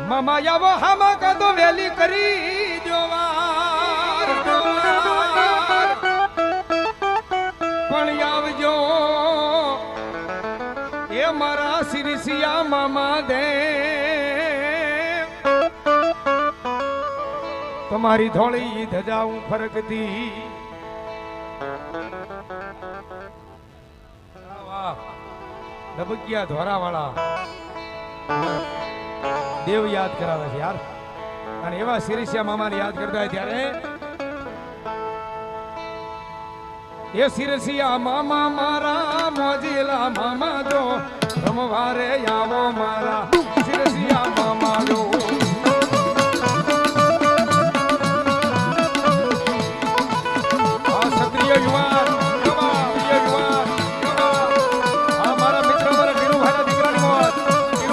મામા આવો હામા કાદો વેલી કરી જોવાર પણ આવજો એ મારા સિરસિયા મામા દે તમારી ધોળી ધજા હું ફરકતી ડબકિયા ધોરા વાળા દેવ યાદ કરાવે છે યાર અને એવા સિરસિયા મામાને યાદ કરતા હોય ત્યારે એ સિરસિયા મામા મારા મોજીલા મામા જો રમવારે આવો મારા